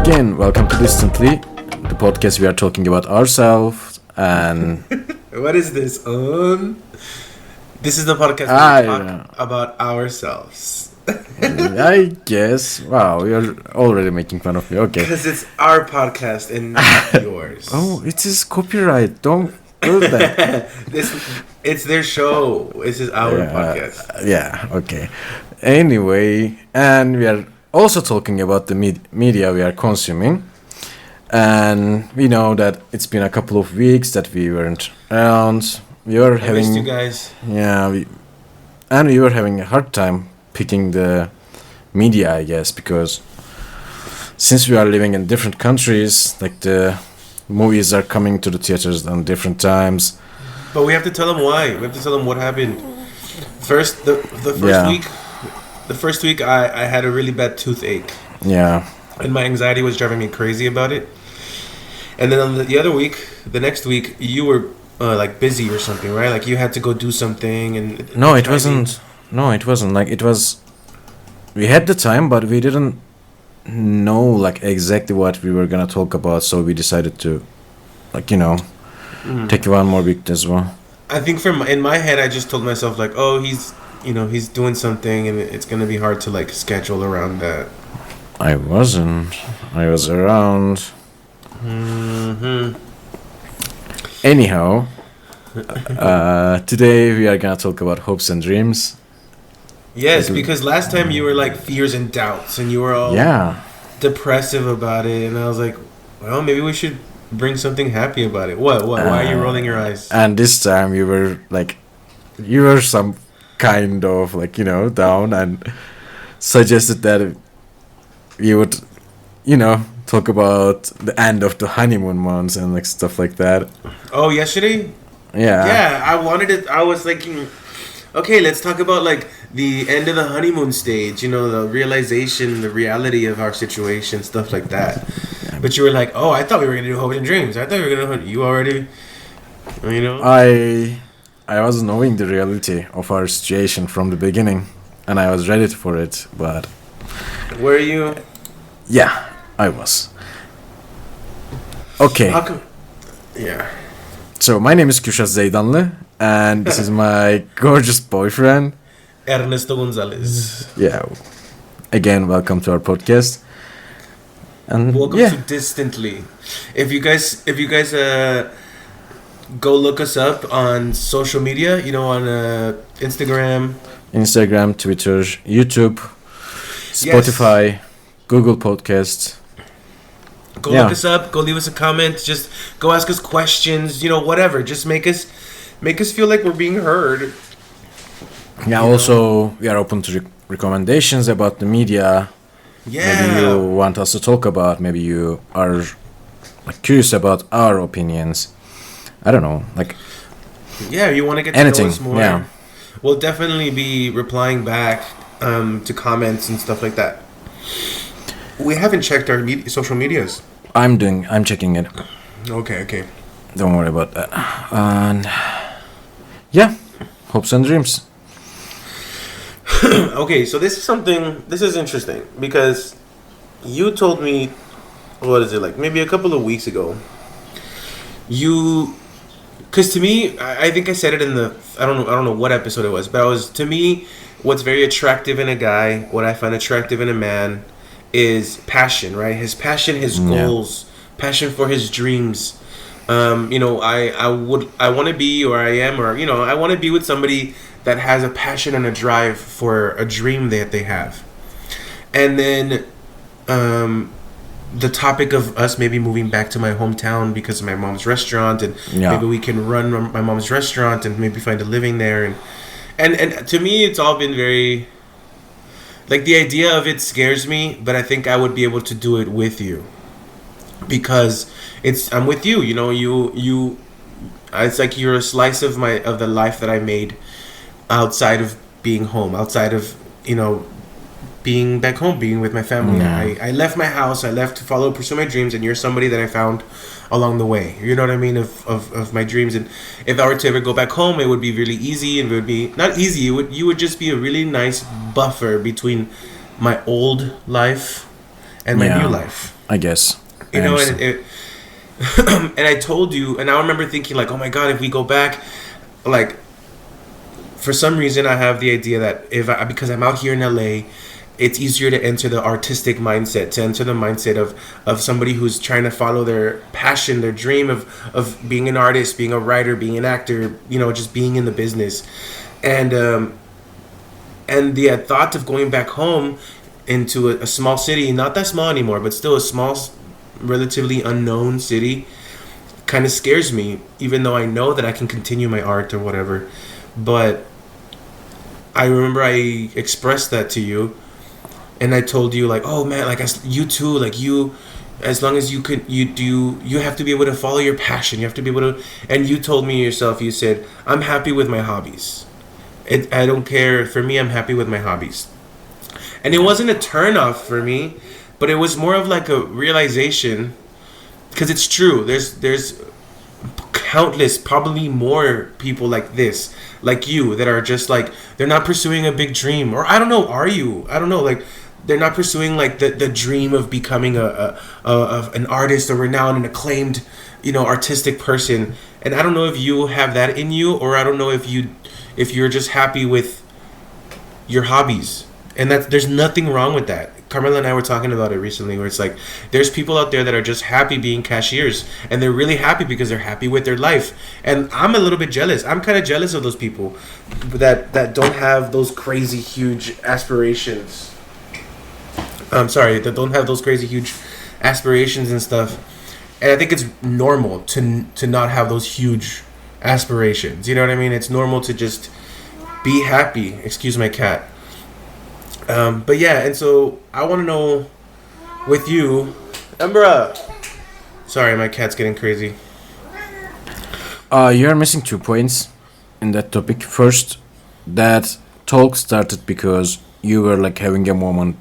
again, welcome to Distantly, the podcast we are talking about ourselves and... What is this? This is the podcast where we talk about ourselves. I guess. Wow, you're already making fun of me. Okay. Because it's our podcast and not yours. Oh, it is copyright. Don't do that. It's their show. This is our podcast. Yeah, okay. Anyway, and we are also talking about the media we are consuming. And we know that it's been a couple of weeks that we weren't around. We were having... I missed you guys. Yeah, we were having a hard time picking the media, I guess, because since we are living in different countries, like the movies are coming to the theaters on different times. But we have to tell them why. We have to tell them what happened. The first week I had a really bad toothache. Yeah. And my anxiety was driving me crazy about it. And then on the next week, you were like busy or something, right? Like you had to go do something and... No, it wasn't. Like it was... We had the time, but we didn't know like exactly what we were gonna talk about, so we decided to, like, take one more week as well. I think in my head, I just told myself like, oh, he's doing something, and it's gonna be hard to like schedule around that. I wasn't. I was around. Mm-hmm. Anyhow, today we are gonna talk about hopes and dreams. Yes, because last time you were like fears and doubts, and you were all depressive about it, and I was like, well, maybe we should bring something happy about it. What? Why are you rolling your eyes? And this time you were some kind of like, down, and suggested that we would, talk about the end of the honeymoon months and like stuff like that. Oh, yesterday? Yeah. Yeah, I wanted it. I was thinking, okay, let's talk about like the end of the honeymoon stage, the realization, the reality of our situation, stuff like that. Yeah. But you were like, oh, I thought we were going to do hopes and dreams. I thought we were going to, you already, I was knowing the reality of our situation from the beginning, and I was ready for it, but... Were you? Yeah, I was. Okay. How come? Yeah. So, my name is Kürşat Zeydanlı, and this is my gorgeous boyfriend, Ernesto Gonzalez. Yeah. Again, welcome to our podcast. And welcome to Distantly. If you guys go look us up on social media, on Instagram, Twitter, YouTube, Spotify, Google Podcasts. Go look us up. Go leave us a comment. Just go ask us questions. Whatever. Just make us feel like we're being heard. Yeah. Also, we are open to recommendations about the media. Yeah. Maybe you want us to talk about. Maybe you are curious about our opinions. I don't know. Yeah, you want to get anything, to know us more. Yeah. We'll definitely be replying back to comments and stuff like that. We haven't checked our social medias. I'm checking it. Okay. Don't worry about that. And yeah, hopes and dreams. Okay, so this is interesting because you told me, what is it, like maybe a couple of weeks ago, because to me, I think I said it in I don't know what episode it was, but to me, what's very attractive in a guy, what I find attractive in a man is passion, right? His passion, his goals, passion for his dreams. I want to be, or I am, or I want to be with somebody that has a passion and a drive for a dream that they have. And then the topic of us maybe moving back to my hometown because of my mom's restaurant, and maybe we can run my mom's restaurant and maybe find a living there, and to me it's all been very, like, the idea of it scares me, but I think I would be able to do it with you because I'm with you. It's like you're a slice of the life that I made outside of being home, outside of being back home, being with my family. I left my house, I left to pursue my dreams, and you're somebody that I found along the way, of my dreams. And if I were to ever go back home, it would be really easy, and it would be not easy, you would just be a really nice buffer between my old life and my new life. I guess. I You know, and understand. and I told you, and I remember thinking like, oh my god, if we go back, like for some reason I have the idea that because I'm out here in LA, it's easier to enter the artistic mindset, to enter the mindset of somebody who's trying to follow their passion, their dream of being an artist, being a writer, being an actor, you know, just being in the business, and the thought of going back home into a small city, not that small anymore, but still a small, relatively unknown city, kind of scares me, even though I know that I can continue my art or whatever. But I remember I expressed that to you, and I told you like, oh man, like you too, like you, as long as you could, you have to be able to follow your passion. You have to be able to, and you told me yourself, you said, I'm happy with my hobbies. I don't care. For me, I'm happy with my hobbies. And it wasn't a turn off for me, but it was more of like a realization, because it's true. There's countless, probably more people like this, like you, that are just like, they're not pursuing a big dream, or I don't know, are you? I don't know, like they're not pursuing like the dream of becoming an artist, a renowned and acclaimed, you know, artistic person. And I don't know if you have that in you, or I don't know if you're just happy with your hobbies, and that there's nothing wrong with that. Carmela and I were talking about it recently, where it's like there's people out there that are just happy being cashiers, and they're really happy because they're happy with their life. And I'm a little bit jealous. I'm kind of jealous of those people that don't have those crazy huge aspirations. I'm sorry, that don't have those crazy huge aspirations and stuff. And I think it's normal to not have those huge aspirations. You know what I mean? It's normal to just be happy. Excuse my cat. But yeah, and so I want to know with you, Umbra. Sorry, my cat's getting crazy. You are missing 2 points in that topic. First, that talk started because you were like having a moment,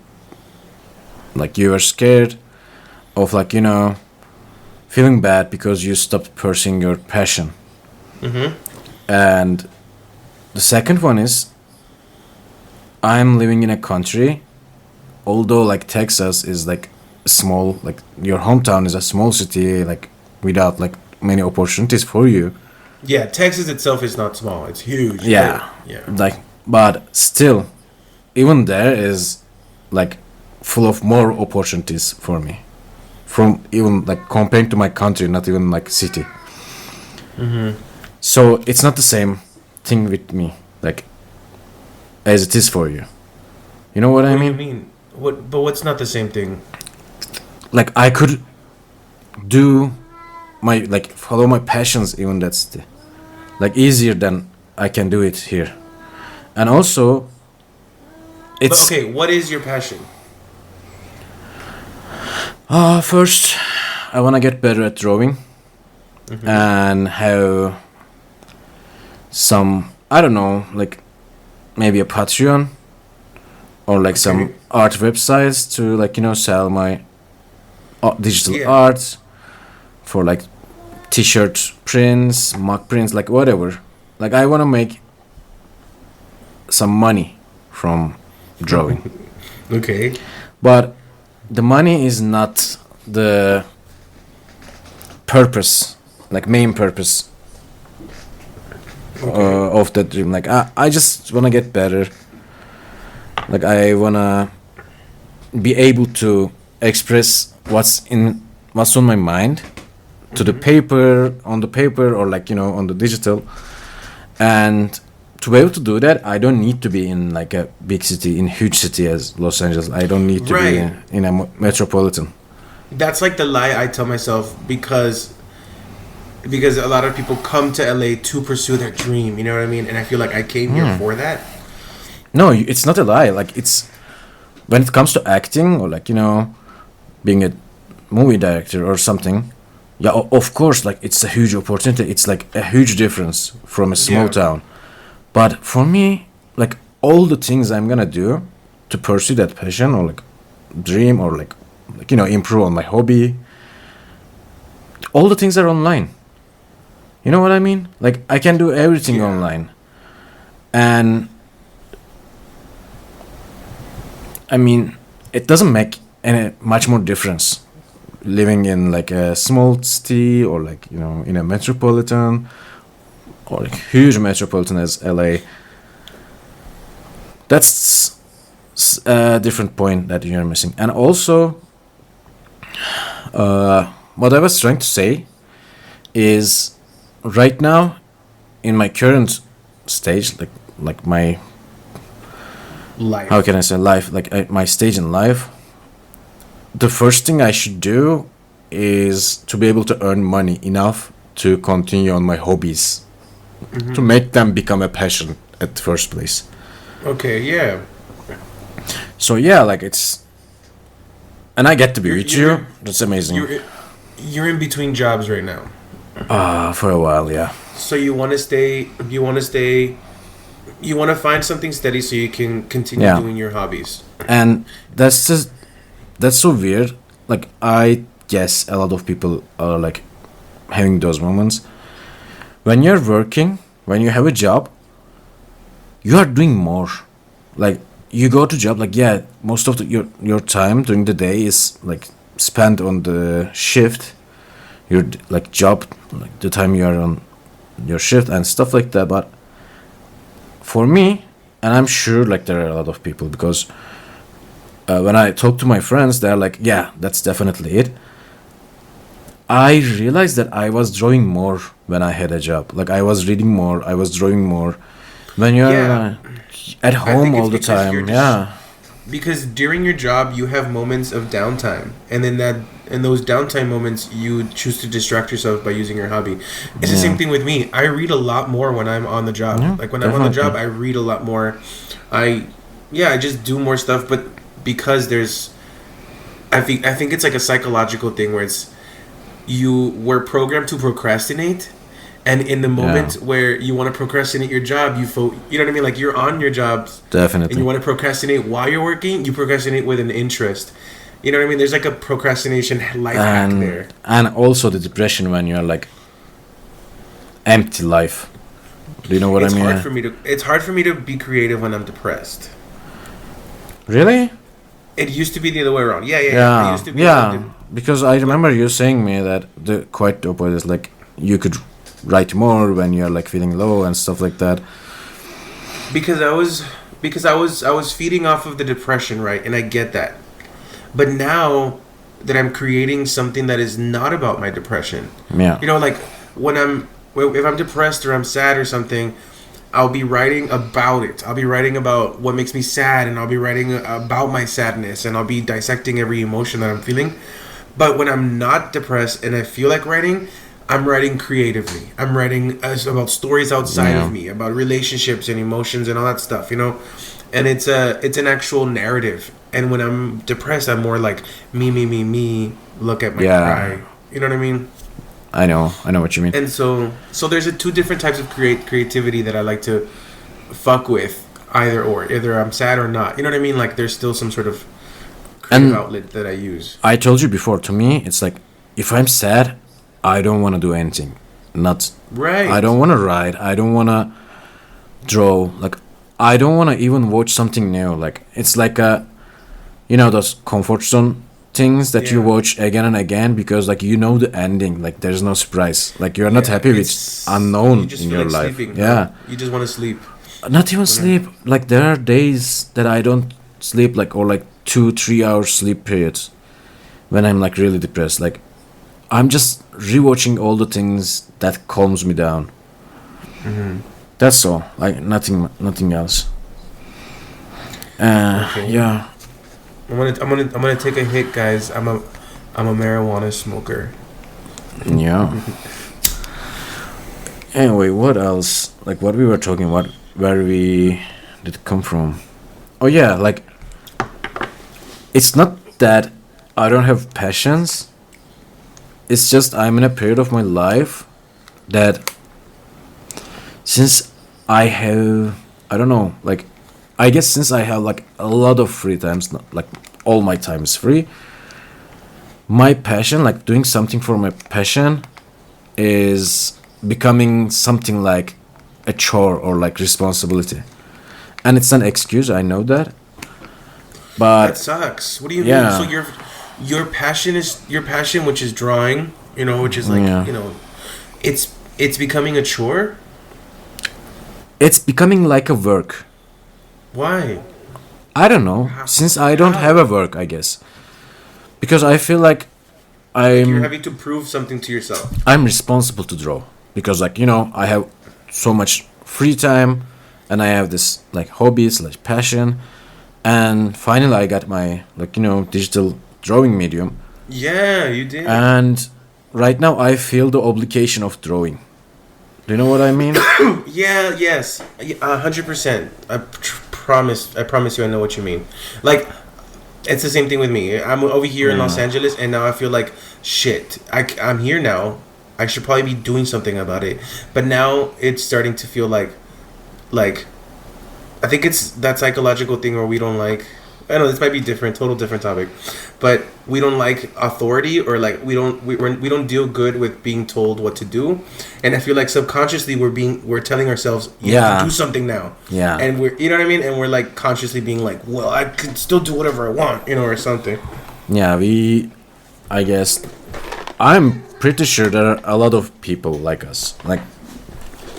like you were scared of, like, you know, feeling bad because you stopped pursuing your passion. Mm-hmm. And the second one is, I'm living in a country, although like Texas is like small, like your hometown is a small city, like without like many opportunities for you. Yeah, Texas itself is not small. It's huge. Yeah, Yeah. like, but still, even there is like full of more opportunities for me, from even like comparing to my country, not even like city. Mm-hmm. So it's not the same thing with me, like as it is for you. You know what I What do you mean? mean? What? But what's not the same thing? Like I could do my, like, follow my passions even that's like easier than I can do it here. And also But it's okay, what is your passion? first I want to get better at drawing, Mm-hmm. and have some, I don't know, like maybe a Patreon or like some Okay. art websites to, like, you know, sell my digital Yeah. art for like t-shirt prints, mock prints, like whatever. Like I want to make some money from drawing. Okay. But the money is not the purpose, like main purpose of the dream. Like I just want to get better. Like I want to be able to express what's on my mind to the paper, on the paper, or like, you know, on the digital. And to be able to do that, I don't need to be in like a big city, in huge city as Los Angeles. I don't need to Right. be in a metropolitan. That's like the lie I tell myself, because a lot of people come to LA to pursue their dream, you know what I mean? And I feel like I came here for that. No, it's not a lie. Like it's, when it comes to acting or, like, you know, being a movie director or something. Yeah, of course, like it's a huge opportunity. It's like a huge difference from a small Yeah. town. But for me, like all the things I'm gonna do to pursue that passion or like dream or like you know, improve on my hobby, all the things are online. You know what I mean? Like I can do everything Yeah. online. And I mean, it doesn't make any much more difference living in like a small city or like in a metropolitan or like huge metropolitan as LA. That's a different point that you're missing. And also, what I was trying to say is right now in my current stage, like my Life. how can I say life, like my stage in life, the first thing I should do is to be able to earn money enough to continue on my hobbies, to make them become a passion at the first place. Okay, yeah. So yeah, like it's, and I get to be with you. That's amazing. You're in between jobs right now. For a while, yeah. So you want to stay. You want to find something steady so you can continue Yeah. doing your hobbies. And that's so weird. Like I guess a lot of people are like having those moments. When you're working, when you have a job, you are doing more. Like you go to job, like yeah, most of your time during the day is like spent on the shift, your like job, like the time you are on your shift and stuff like that. But for me, and I'm sure like there are a lot of people, because when I talk to my friends, they're like, yeah, that's definitely it. I realized that I was drawing more when I had a job. Like I was reading more, I was drawing more. When you're Yeah. at I home think it's all the because you're time, just- yeah, Because during your job you have moments of downtime, and in those downtime moments you choose to distract yourself by using your hobby. It's the Yeah. same thing with me. I read a lot more when I'm on the job. Yeah, Like when I'm on the job, definitely. I read a lot more. I just do more stuff. But because I think it's like a psychological thing where we're programmed to procrastinate. And in the moment where you want to procrastinate your job, you know what I mean? Like you're on your jobs and definitely. you want to procrastinate while you're working, you procrastinate with an interest. You know what I mean? There's like a procrastination life hack there. And also the depression when you're like empty life. Do you know what It's I mean? hard for me to be creative when I'm depressed. Really? It used to be the other way around. Yeah. It Yeah, used to be yeah. Because I remember you saying me that the quite opposite is like you could write more when you're like feeling low and stuff like that. because I was feeding off of the depression, right? And I get that. But now that I'm creating something that is not about my depression, Yeah. you know, like if I'm depressed or I'm sad or something, I'll be writing about it. I'll be writing about what makes me sad, and I'll be writing about my sadness, and I'll be dissecting every emotion that I'm feeling. But when I'm not depressed and I feel like writing, I'm writing creatively. I'm writing about stories outside Yeah. of me, about relationships and emotions and all that stuff, you know. And it's an actual narrative. And when I'm depressed, I'm more like me. Look at my Yeah. cry. You know what I mean? I know what you mean. And so there's two different types of creativity that I like to fuck with, either I'm sad or not. You know what I mean? Like there's still some sort of creative And- outlet that I use. I told you before, to me, it's like if I'm sad, I don't want to do anything. Not Right. I don't want to write. I don't want to draw. Like I don't want to even watch something new. Like it's like those comfort zone things that you Yeah. watch again and again because like you know the ending. Like there's no surprise. Like you're not happy with It's- unknown you just in feel your like life. sleeping, Yeah. right? You just want to sleep. Not even sleep. Like there are days that I don't sleep, like, or like 2-3 hours sleep periods when I'm like really depressed. Like I'm just rewatching all the things that calms me down. That's all. Like nothing else. Okay. Yeah. I'm gonna take a hit, guys. I'm a marijuana smoker. Yeah. Anyway, what else? Like what we were talking about, where we did it come from? Oh yeah, like it's not that I don't have passions. It's just I'm in a period of my life that since I don't know, like I guess since I have like a lot of free times, like all my time is free, my passion, like doing something for my passion, is becoming something like a chore or like responsibility. And it's an excuse, I know that. But That sucks. What do you Yeah. mean? your passion, which is drawing, which is like, Yeah. it's becoming a chore. It's becoming like a work. Why? I don't know. Since I don't have a work, I guess. Because I feel like You're I'm having to prove something to yourself. I'm responsible to draw. Because like, I have so much free time and I have this like hobbies, like passion. And finally I got my like, digital drawing medium. Yeah, you did. And right now I feel the obligation of drawing. Do you know what I mean? Yeah, yes, 100%. I promise you, I know what you mean. Like, it's the same thing with me. I'm over here in Los Angeles, and now I feel like shit. I'm here now. I should probably be doing something about it. But now it's starting to feel like, I think it's that psychological thing where we don't like. I know this might be total different topic, but we don't like authority, or like we don't deal good with being told what to do, and I feel like subconsciously we're telling ourselves you have to do something now, and we're, you know what I mean, and we're like consciously being like, well, I could still do whatever I want, or something. Yeah, I guess I'm pretty sure there are a lot of people like us, like,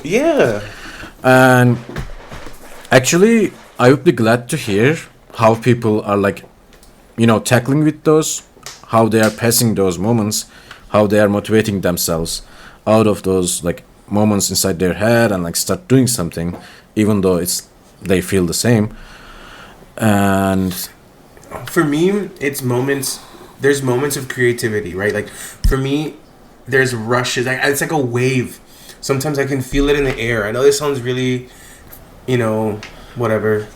yeah, and actually I would be glad to hear how people are like, tackling with those, how they are passing those moments, how they are motivating themselves out of those like moments inside their head and like start doing something, even though they feel the same. And for me, it's moments. There's moments of creativity, right? Like for me, there's rushes. It's like a wave. Sometimes I can feel it in the air. I know this sounds really, whatever.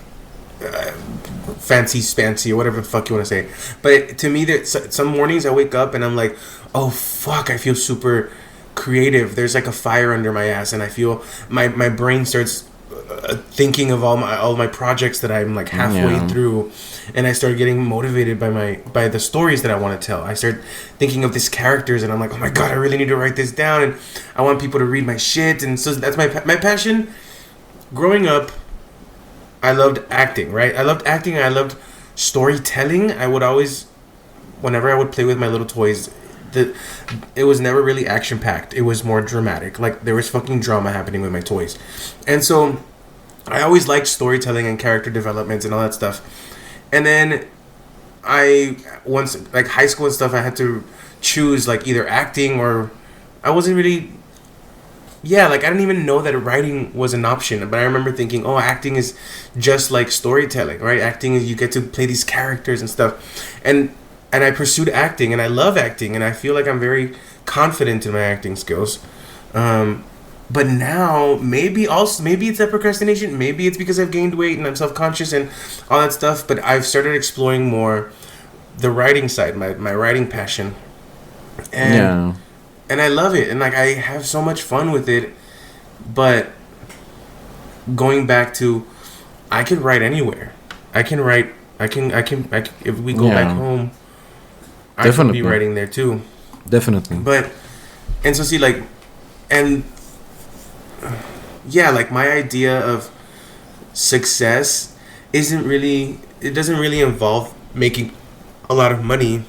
Fancy spancy or whatever the fuck you want to say, but to me, there's some mornings I wake up and I'm like, oh fuck, I feel super creative. There's like a fire under my ass, and I feel my brain starts thinking of all my projects that I'm like halfway through, and I start getting motivated by the stories that I want to tell. I start thinking of these characters, and I'm like, oh my god, I really need to write this down, and I want people to read my shit. And so that's my passion. Growing up, I loved acting, right? I loved acting, and I loved storytelling. I would always, whenever I would play with my little toys, it was never really action-packed. It was more dramatic. Like, there was fucking drama happening with my toys. And so, I always liked storytelling and character development and all that stuff. And then, once, like, high school and stuff, I had to choose, like, either acting or... I wasn't really... Yeah, like, I didn't even know that writing was an option. But I remember thinking, oh, acting is just like storytelling, right? Acting is you get to play these characters and stuff. And I pursued acting, and I love acting, and I feel like I'm very confident in my acting skills. But now, maybe it's that procrastination. Maybe it's because I've gained weight and I'm self-conscious and all that stuff. But I've started exploring more the writing side, my writing passion. And I love it, and like I have so much fun with it. But going back to, I can write anywhere. I can write. I can. If we go back home, I can be writing there too. Definitely. But and so see like, and yeah, like my idea of success isn't really. It doesn't really involve making a lot of money.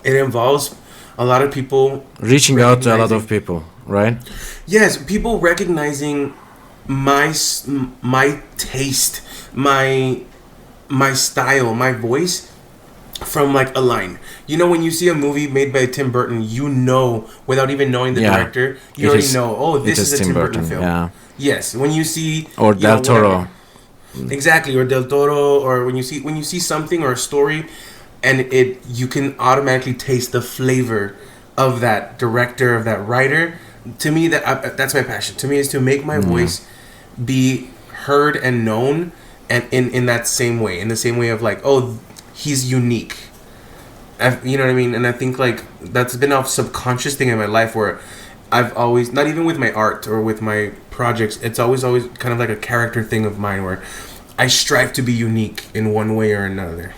It involves a lot of people reaching out to a lot of people, right? Yes, people recognizing my taste, my style, my voice from like a line. When you see a movie made by Tim Burton, without even knowing the director, you already know, oh, this is a Tim Burton film. Yeah. Yes, when you see or Del Toro. Exactly, or Del Toro, or when you see something or a story, and you can automatically taste the flavor of that director, of that writer. To me, that's my passion. To me, is to make my voice be heard and known, and in that same way, in the same way of like, oh, he's unique. You know what I mean? And I think like that's been a subconscious thing in my life where I've always, not even with my art or with my projects, it's always kind of like a character thing of mine where I strive to be unique in one way or another.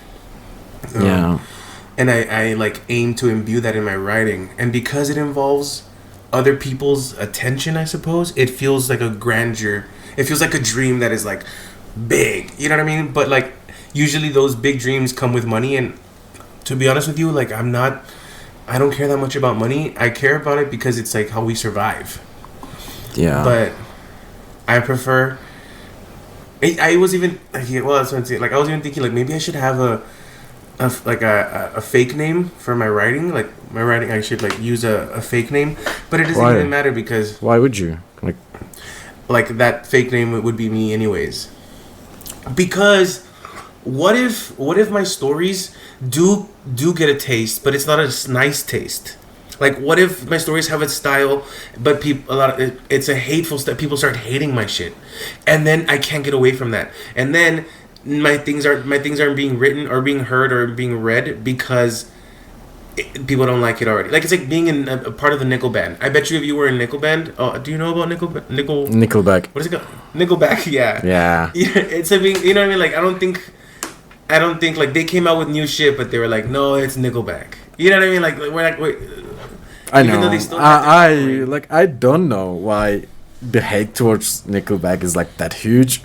And I like aim to imbue that in my writing, and because it involves other people's attention, I suppose it feels like a grandeur. It feels like a dream that is like big, you know what I mean? But like usually those big dreams come with money, and To be honest with you, like I'm not. I don't care that much about money. I care about it because it's like how we survive. Yeah. But I prefer. I was even well. That's what I'm saying. Like I was even thinking like maybe I should have a fake name for my writing. Like my writing, I should like use a fake name. But it doesn't Why? even matter because Why would you? like that fake name would be me anyways. Because what if my stories do get a taste, but it's not a nice taste? Like what if my stories have a style, but it's a hateful stuff. People start hating my shit, and then I can't get away from that. And then my things aren't being written or being heard or being read because people don't like it already. Like it's like being in a part of the nickel band. I bet you if you were in nickel band, do you know about Nickelback. What is it called? Nickelback. Yeah. Yeah. It's a being. You know what I mean? Like I don't think like they came out with new shit, but they were like, no, it's Nickelback. You know what I mean? Like we're like, wait. I know. I don't know why the hate towards Nickelback is like that huge,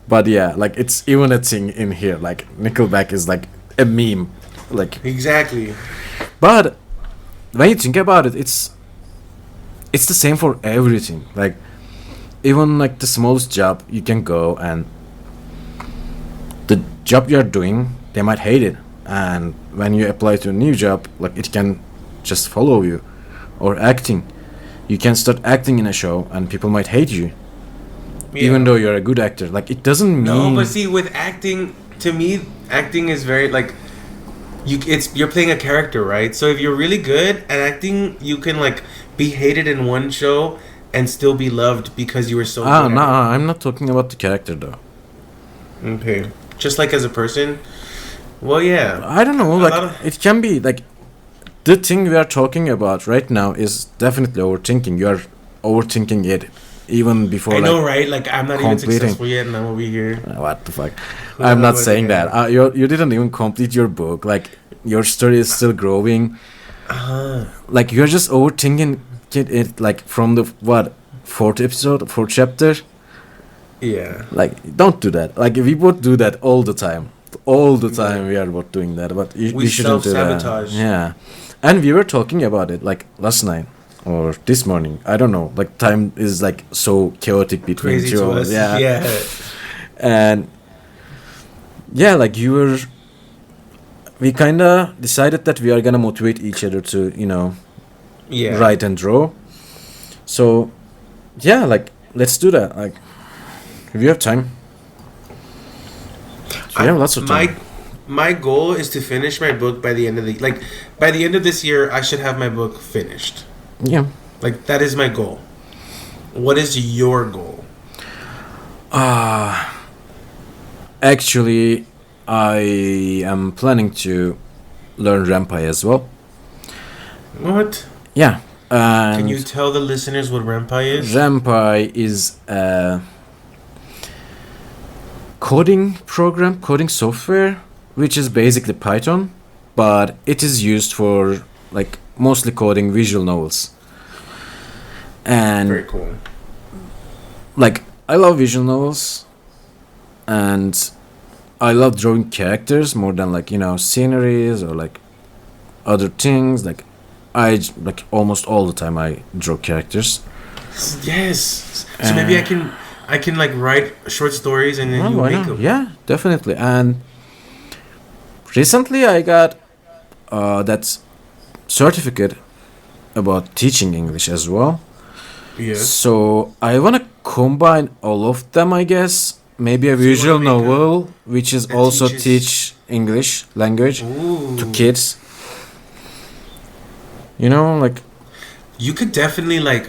but yeah, like it's even a thing in here. Like Nickelback is like a meme, like exactly. But when you think about it, it's the same for everything. Like even like the smallest job, you can go and the job you're doing, they might hate it, and when you apply to a new job, like it can just follow you. Or acting, you can start acting in a show and people might hate you, even though you're a good actor. Like it doesn't mean. No, but see, with acting, to me, acting is very like you're playing a character, right? So if you're really good at acting, you can like be hated in one show and still be loved because you were so. No, I'm not talking about the character though. Okay, just like as a person. Well, yeah. I don't know. Like it can be like. The thing we are talking about right now is definitely overthinking. You are overthinking it even before. I know, right? Like I'm not completing. even successful yet, and I'm over here. What the fuck? I'm not saying that. You didn't even complete your book. Like your story is still growing. Like you're just overthinking it. Like from the fourth chapter. Yeah. Like don't do that. Like we both do that all the time. All the time we are both doing that, but we shouldn't do that. Self-sabotage. Yeah. And we were talking about it like last night or this morning. I don't know. Like time is like so chaotic between Crazy two to of us. us. Yeah. And yeah, like we kind of decided that we are gonna motivate each other to write and draw. So yeah, like let's do that. Like if you have time. So we have lots of time. My goal is to finish my book by the end of this year. I should have my book finished. Yeah. Like that is my goal. What is your goal? Actually, I am planning to learn Renpai as well. What? Yeah. Can you tell the listeners what Renpai is? Renpai is a coding software, which is basically Python, but it is used for like mostly coding visual novels. And very cool. Like I love visual novels, and I love drawing characters more than like sceneries or like other things. Like I like almost all the time I draw characters. Yes. So maybe I can like write short stories and then you make them. Yeah, definitely. And recently I got that certificate about teaching English as well. Yes. So I want to combine all of them, I guess. Maybe a visual novel, which is also teach English language to kids. Like you could definitely like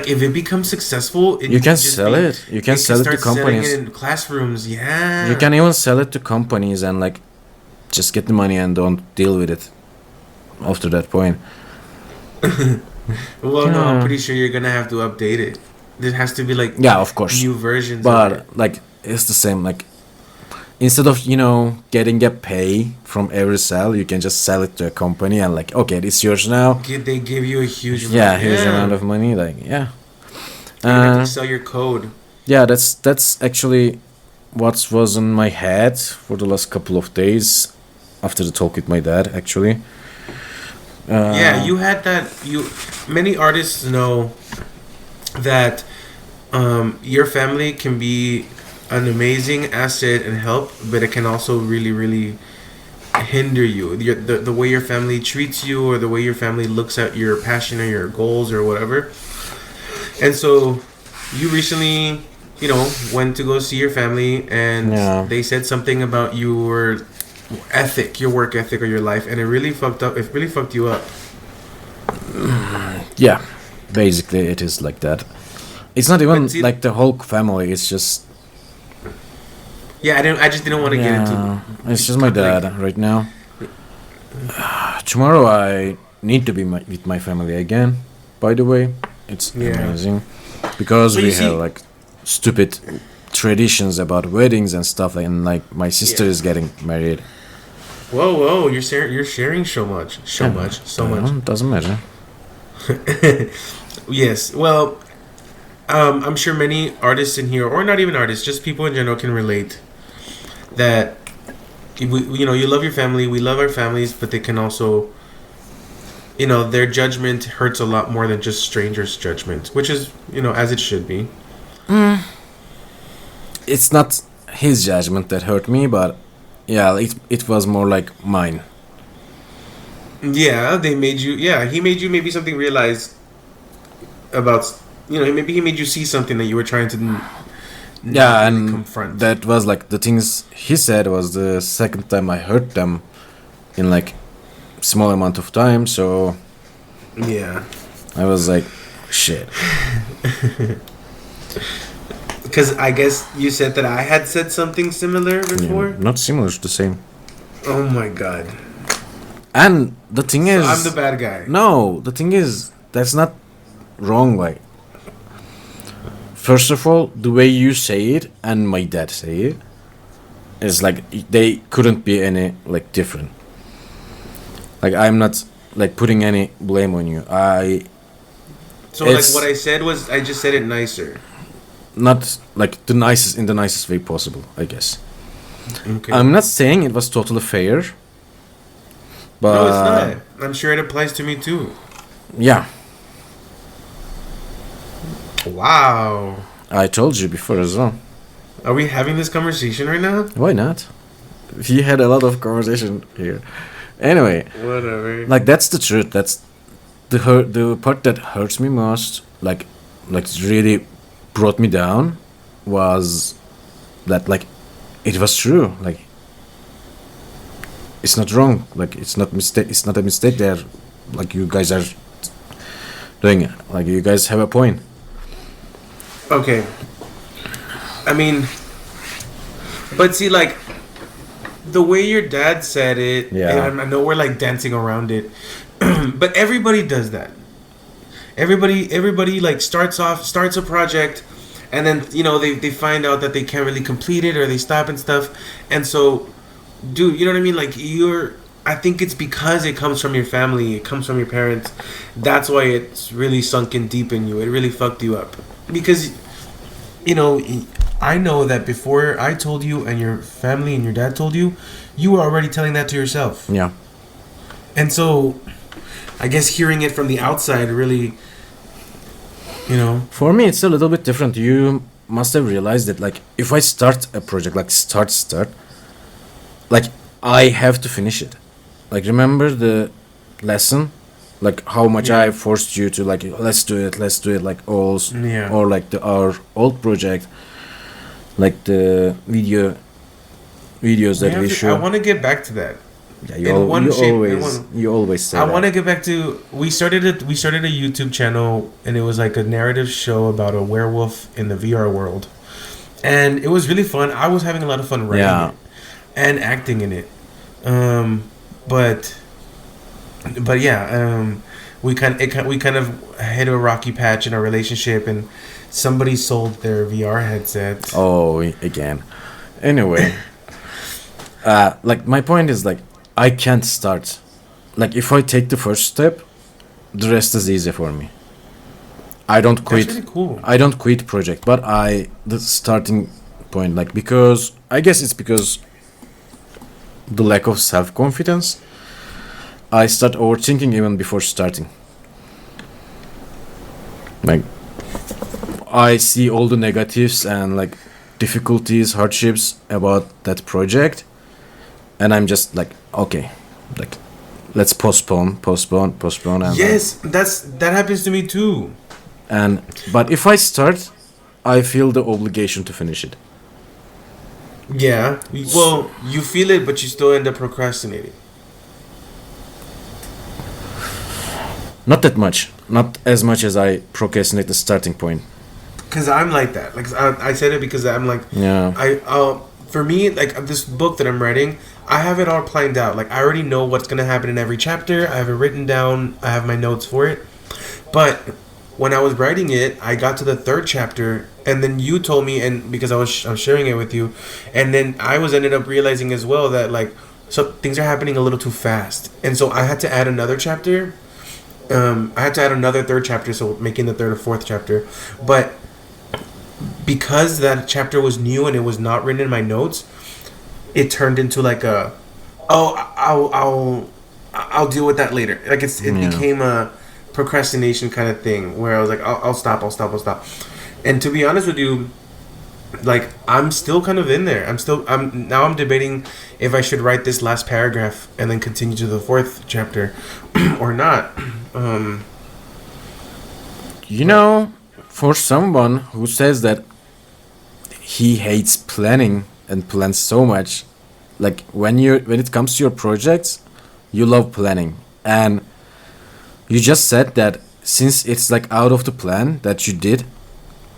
if it becomes successful, you can sell it. You can sell it to companies. Selling it in classrooms. Yeah. You can even sell it to companies and like just get the money and don't deal with it after that point. Well, no, I'm pretty sure you're gonna have to update it. There has to be like of course new versions. But like it's the same. Like instead of getting a pay from every sale, you can just sell it to a company and like okay, it's yours now. They give you a huge huge amount of money. Like you have to sell your code. Yeah, that's actually what was in my head for the last couple of days. after the talk with my dad, actually. Yeah, you had that. Many artists know that your family can be an amazing asset and help, but it can also really, really hinder you. The way your family treats you, or the way your family looks at your passion or your goals or whatever. And so, you recently, went to go see your family, and they said something about your ethic, your work ethic, or your life, and it really fucked up. It really fucked you up. Yeah, basically it is like that. It's not even like the whole family. It's just. Yeah, I just didn't want to get into. It's just my dad right now. Tomorrow I need to be with my family again. By the way, it's amazing because we have like stupid traditions about weddings and stuff, and like my sister is getting married. Whoa! You're sharing so much. Doesn't matter. Yes. Well, I'm sure many artists in here, or not even artists, just people in general, can relate that. You love your family. We love our families, but they can also, their judgment hurts a lot more than just strangers' judgment, which is, as it should be. It's not his judgment that hurt me, but yeah, it was more like mine. Yeah, they made you. Yeah, he made you maybe something realize about. Maybe he made you see something that you were trying to. Yeah, and confront. That was like the things he said was the second time I heard them in like small amount of time. So yeah, I was like, shit. Because I guess you said that I had said something similar before. Yeah, not similar, it's the same. Oh my god. And the thing is, I'm the bad guy. No, the thing is, that's not wrong. Like, first of all, the way you say it and my dad say it is like they couldn't be any like different. Like, I'm not like putting any blame on you. So like what I said was I just said it nicer. Not like the nicest way possible, I guess. Okay. I'm not saying it was totally fair. But no, it's not. I'm sure it applies to me too. Yeah. Wow. I told you before as well. Are we having this conversation right now? Why not? We had a lot of conversation here. Anyway. Whatever. Like, that's the truth. That's the part that hurts me most. Like really brought me down was that like it was true. Like, it's not wrong. Like, it's not a mistake there. Like, you guys are doing it. Like, you guys have a point. Okay. I mean, but see, like, the way your dad said it, and I know we're like dancing around it, but everybody does that. Everybody like starts a project, and then they find out that they can't really complete it, or they stop and stuff, and so, dude, you know what I mean? Like, I think it's because it comes from your family, it comes from your parents. That's why it's really sunk in deep in you. It really fucked you up. Because, I know that before I told you and your family and your dad told you, you were already telling that to yourself. Yeah. And so, I guess hearing it from the outside really, For me, it's a little bit different. You must have realized that, like, if I start a project, like, start, like, I have to finish it. Like, remember the lesson? Like, how much I forced you to, like, let's do it, like, all, or, like, our old project, like, the videos that we show. I want to get back to that. Yeah, you always say I that. want to get back to we started a YouTube channel, and it was like a narrative show about a werewolf in the VR world, and it was really fun. I was having a lot of fun writing it and acting in it, but yeah, we kind of hit a rocky patch in our relationship, and somebody sold their VR headset. Oh, again. Anyway, like, my point is, like, I can't start. Like, if I take the first step, the rest is easy for me. I don't quit. That's really cool. I don't quit project, but the starting point, like, because I guess it's because the lack of self-confidence, I start overthinking even before starting. Like, I see all the negatives and like difficulties, hardships about that project, and I'm just like, okay, like, let's postpone, and Yes, that happens to me too. and but if I start, I feel the obligation to finish it. Yeah. Well, you feel it, but you still end up procrastinating. Not that much, not as much as I procrastinate the starting point. Cause I'm like that. Like I said it because I'm like Yeah. for me, like this book that I'm writing, I have it all planned out. Like I already know what's gonna happen in every chapter. I have it written down. I have my notes for it. But when I was writing it, I got to the third chapter, and then you told me, and because I was sharing it with you, and then I was ended up realizing as well that like so things are happening a little too fast, and so I had to add another chapter. I had to add another third chapter, so making the third or fourth chapter, but because that chapter was new and it was not written in my notes, it turned into like a, oh, I'll deal with that later. Like it became a procrastination kind of thing where I was like, I'll stop. And to be honest with you, like I'm still kind of in there. I'm debating if I should write this last paragraph and then continue to the fourth chapter or not. You know, for someone who says that he hates planning and plans so much, like when it comes to your projects, you love planning, and you just said that since it's like out of the plan that you did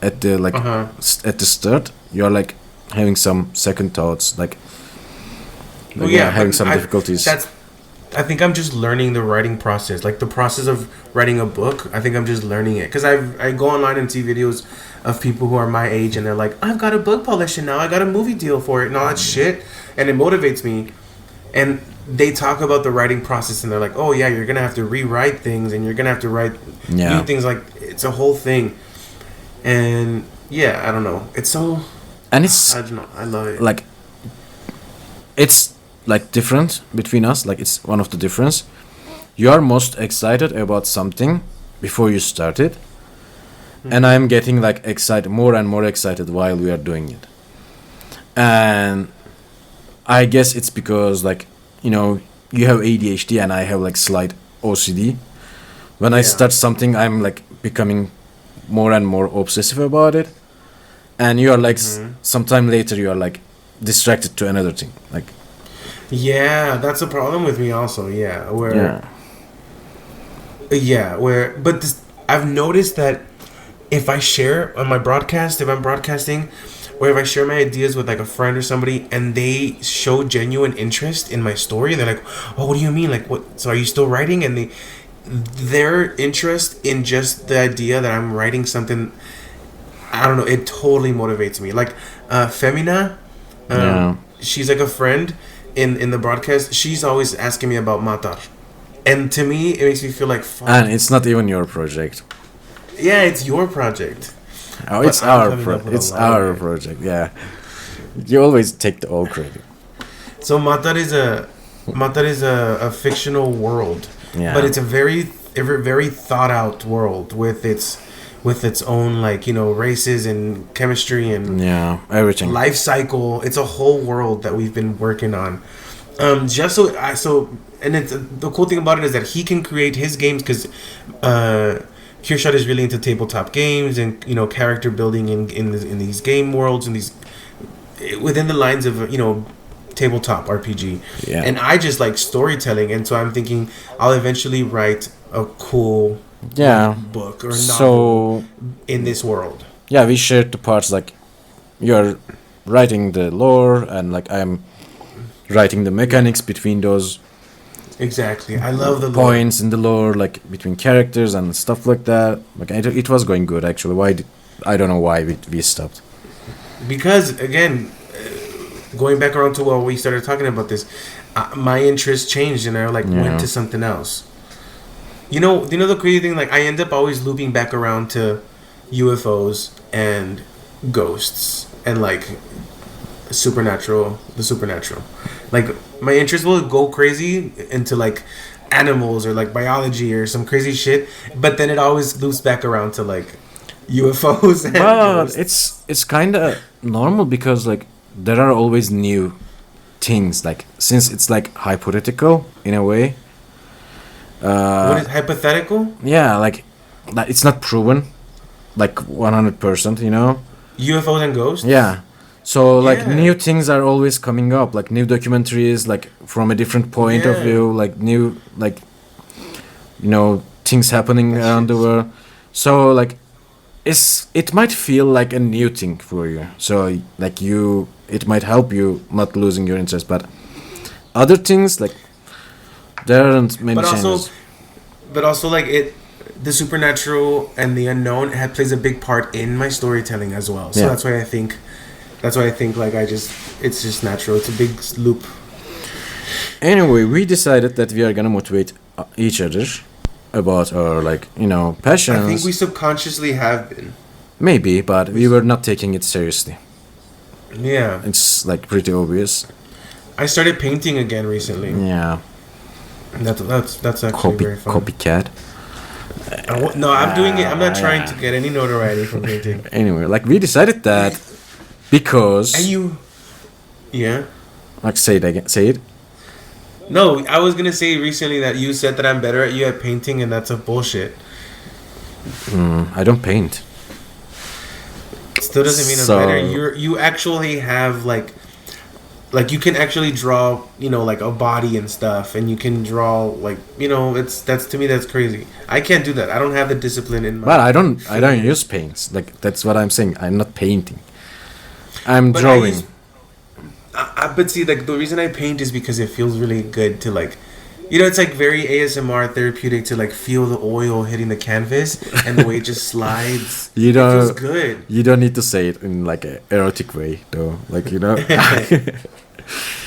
at the like at the start, you're like having some second thoughts, like Well, yeah, having but some difficulties. I think I'm just learning the writing process, like the process of writing a book. I think I'm just learning it because I go online and see videos of people who are my age and they're like, I've got a book published now, I got a movie deal for it and all that shit, and it motivates me. And they talk about the writing process and they're like, oh yeah, you're gonna have to rewrite things and you're gonna have to write new things. Like it's a whole thing. And yeah, I don't know. It's so, And it's I don't know. I love it. like it's like different between us, like it's one of the difference. You are most excited about something before you start it, and I'm getting like excited, more and more excited while we are doing it. And I guess it's because like, you know, you have ADHD and I have like slight OCD. When I start something, I'm like becoming more and more obsessive about it, and you are like sometime later you are like distracted to another thing, like. Yeah, that's a problem with me also. Yeah, but this, I've noticed that if I share on my broadcast, if I'm broadcasting, or if I share my ideas with like a friend or somebody, and they show genuine interest in my story, they're like, "Oh, what do you mean? Like, what? So are you still writing?" And their interest in just the idea that I'm writing something, I don't know, it totally motivates me. Like, Femina, she's like a friend in the broadcast. She's always asking me about Matar, and to me it makes me feel like fuck. And it's not even your project. Yeah, it's your project. Oh, it's our project. Yeah, you always take the all credit. So Matar is a fictional world, but it's a very thought out world with its own, like, you know, races and chemistry and everything, life cycle. It's a whole world that we've been working on. Just and it's the cool thing about it is that he can create his games because Kirshad is really into tabletop games and, you know, character building in these game worlds and these within the lines of, you know, tabletop RPG. Yeah. And I just like storytelling, and so I'm thinking I'll eventually write a cool book or novel in this world. Yeah, we shared the parts, like you're writing the lore and like I'm writing the mechanics between those. Exactly. I love the points in the lore, like between characters and stuff like that. Like it was going good actually. I don't know why we stopped. Because again, going back around to what we started talking about this, my interest changed and I went to something else. You know the crazy thing, like I end up always looping back around to UFOs and ghosts and like the supernatural. Like my interest will go crazy into like animals or like biology or some crazy shit, but then it always loops back around to like UFOs. And But ghosts. it's kind of normal because like there are always new things. Like since it's like hypothetical in a way. What is hypothetical? Yeah, like it's not proven, like 100%. You know. UFOs and ghosts? Yeah. So like Yeah. new things are always coming up, like new documentaries, like from a different point of Yeah. view, like new like things happening around the world. So like it might feel like a new thing for you. So like it might help you not losing your interest, but other things like there aren't many But also, changes. like the supernatural and the unknown plays a big part in my storytelling as well. So Yeah. that's why I think like it's just natural. It's a big loop. Anyway, we decided that we are gonna motivate each other about our passions. I think we subconsciously have been. Maybe, but we were not taking it seriously. Yeah. It's like pretty obvious. I started painting again recently. Yeah. That's actually very fun. Copycat. No, I'm doing it. I'm not trying to get any notoriety from painting. Anyway, like we decided that because And you, yeah. like say it again. Say it. No, I was gonna say recently that you said that I'm better at you at painting, and that's a bullshit. I don't paint. Still doesn't mean I'm So- better. You actually have like you can actually draw, like a body and stuff, and you can draw like that's to me that's crazy. I can't do that. I don't have the discipline in my. But I don't use paints. Like that's what I'm saying. I'm not painting. I'm But drawing. but see, like the reason I paint is because it feels really good to like, it's like very ASMR therapeutic to like feel the oil hitting the canvas and the way it just slides. You It don't- feels good. You don't need to say it in like an erotic way, though. Like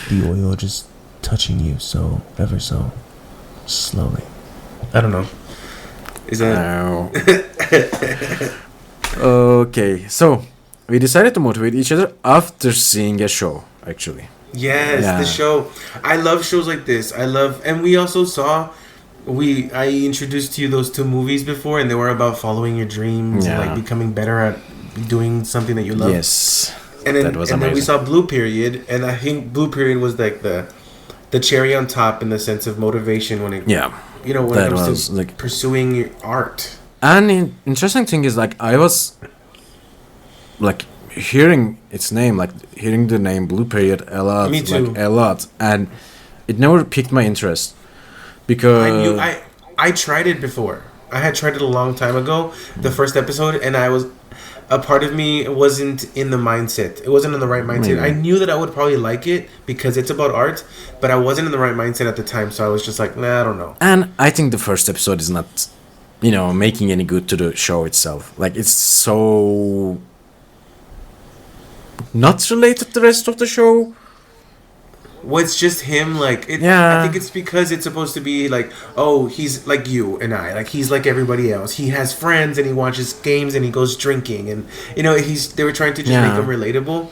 The oil just touching you so ever so slowly. I don't know. Is that No. Okay, so we decided to motivate each other after seeing a show. Actually, yes? Yeah. The show. I love shows like this. And we also saw. I introduced to you those two movies before, and they were about following your dreams and Yeah. like becoming better at doing something that you love. yes, And then, that was and then we amazing. saw Blue Period, and I think Blue Period was like the cherry on top in the sense of motivation when it Yeah, when that it comes was, to like- pursuing your art. and interesting thing is like I was like hearing its name, like hearing the name Blue Period a lot, Me too. like a lot, and it never piqued my interest because I tried it before. I had tried it a long time ago, the first episode, and a part of me wasn't in the mindset. It wasn't in the right mindset. Maybe. I knew that I would probably like it because it's about art, but I wasn't in the right mindset at the time, so I was just like, nah, I don't know. And I think the first episode is not, making any good to the show itself. Like it's so not related to the rest of the show. Well, it's just him, like, Yeah. I think it's because it's supposed to be like, oh, he's like you and I, like he's like everybody else. He has friends and he watches games and he goes drinking, and they were trying to just make Yeah. him relatable.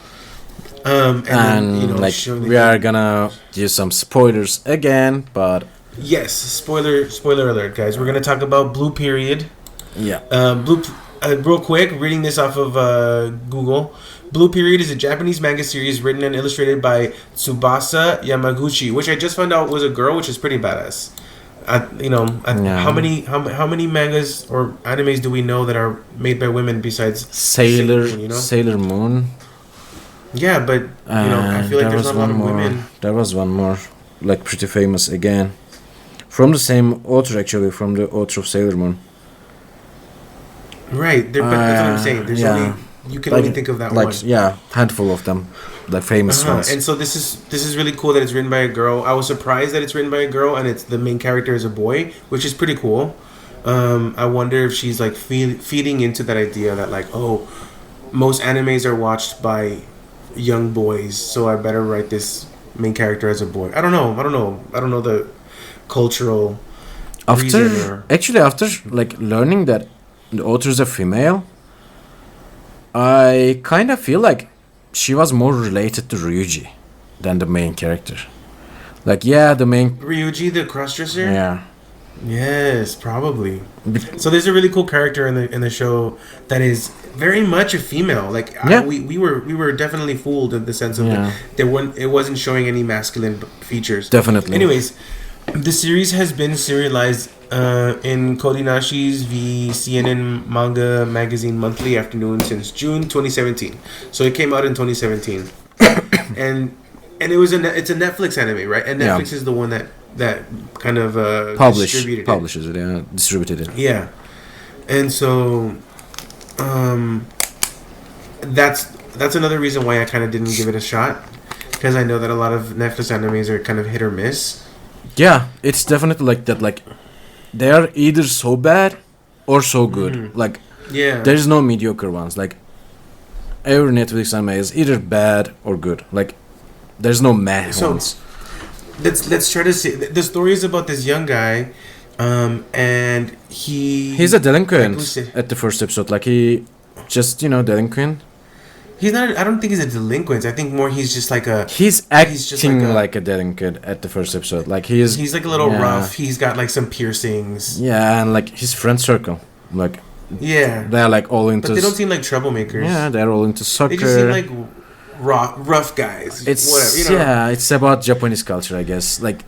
And then, like showing we are gonna use some spoilers again, but yes, spoiler alert, guys. We're gonna talk about Blue Period. yeah, Real quick, reading this off of Google. Blue Period is a Japanese manga series written and illustrated by Tsubasa Yamaguchi, which I just found out was a girl, which is pretty badass. Yeah. How many mangas or animes do we know that are made by women besides Sailor Sailor Moon. Moon, Yeah, but I feel like there there's was not a lot one of more. women. There was one more, like pretty famous again, from the same author actually, from the author of Sailor Moon. Right, but that's what I'm saying. There's yeah. only you can Like- only think of that like one. yeah, handful of them, the famous ones. And so this is really cool that it's written by a girl. I was surprised that it's written by a girl and it's the main character is a boy, which is pretty cool. I wonder if she's like feeding into that idea that like, oh, most animes are watched by young boys, so I better write this main character as a boy. I don't know the cultural reason After like learning that the authors are female, I kind of feel like she was more related to Ryuji than the main character. Like, yeah, the main... Ryuji, the crossdresser? Yeah. Yes, probably. So there's a really cool character in the show that is very much a female. Like Yeah. we were definitely fooled in the sense of Yeah. it wasn't showing any masculine features. Definitely. Anyways, the series has been serialized in Kodinashi's CNN Manga Magazine Monthly Afternoon since June 2017. So it came out in 2017, and it was it's a Netflix anime, right? And Netflix is the one that kind of publishes it, yeah, distributed it. Yeah, and so that's another reason why I kind of didn't give it a shot, because I know that a lot of Netflix animes are kind of hit or miss. Yeah, it's definitely like that. Like, they are either so bad or so good. Like, Yeah, there's no mediocre ones. Like, every Netflix anime is either bad or good. Like, there's no meh ones. let's try to see. The story is about this young guy, and He's a delinquent at the first episode. Like, he just, delinquent. He's not. I don't think he's a delinquent. I think more he's just like a. He's acting just like like a delinquent at the first episode. Like, he's like a little rough. He's got like some piercings. Yeah, and like his friend circle, like, Yeah, they're like all into. but they don't seem like troublemakers. Yeah, they're all into soccer. They just seem like rough guys. It's whatever. Yeah, it's about Japanese culture, I guess. Like,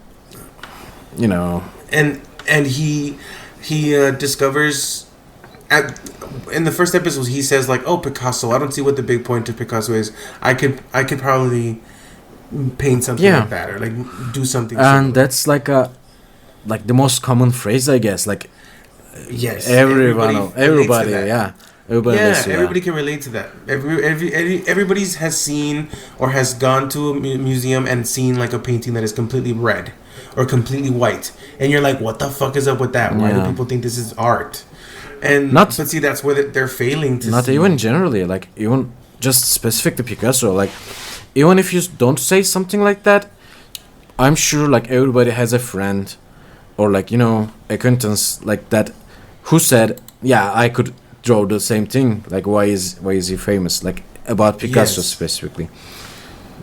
And he discovers in the first episode he says like, oh, Picasso, I don't see what the big point of Picasso is. I could probably paint something like that, or like do something and similar. that's like the most common phrase, I guess. Like, Yes, everybody, relates to that. yeah, everybody relates to everybody that. can relate to that. Everybody's has seen or has gone to a museum and seen like a painting that is completely red or completely white, and you're like, what the fuck is up with that? Why do Yeah. people think this is art? And Not- but see, that's where they're failing to Not see. even generally, like, even just specific to Picasso. Like, even if you don't say something like that, I'm sure like everybody has a friend or like, acquaintance like that who said, yeah, I could draw the same thing. Like, why is he famous? Like, about Picasso Yes. specifically.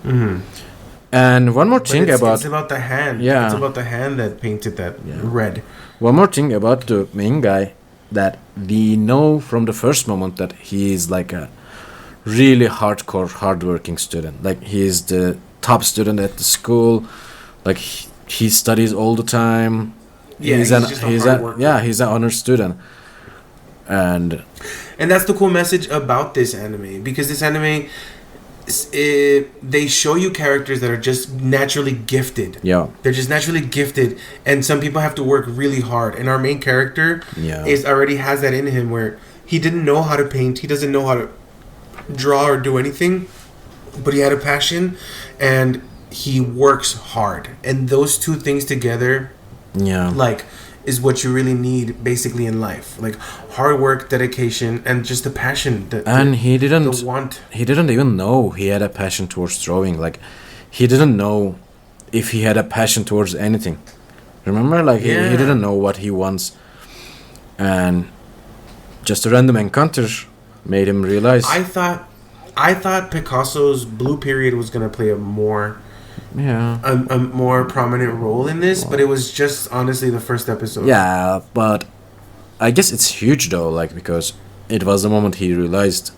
Mhm. And one more But thing it's about the hand. Yeah. It's about the hand that painted that red. One more thing about the main guy, that we know from the first moment that he is like a really hardcore, hardworking student. Like, he is the top student at the school. Like, he studies all the time. Yeah, he's just a hard worker. He's an honor student. And that's the cool message about this anime, because this anime, they show you characters that are just naturally gifted. yeah, They're just naturally gifted, and some people have to work really hard. And our main character Yeah. is already has that in him, where he didn't know how to paint, he doesn't know how to draw or do anything, but he had a passion, and he works hard. And those two things together, yeah, like, is what you really need basically in life. Like, hard work, dedication, and just the passion. and he the didn't want. he didn't even know he had a passion towards drawing. Like, he didn't know if he had a passion towards anything. Remember, like, Yeah. he didn't know what he wants, and just a random encounter made him realize. I thought Picasso's blue period was gonna play a more prominent role in this, but it was just honestly the first episode. Yeah, but I guess it's huge though, like, because it was the moment he realized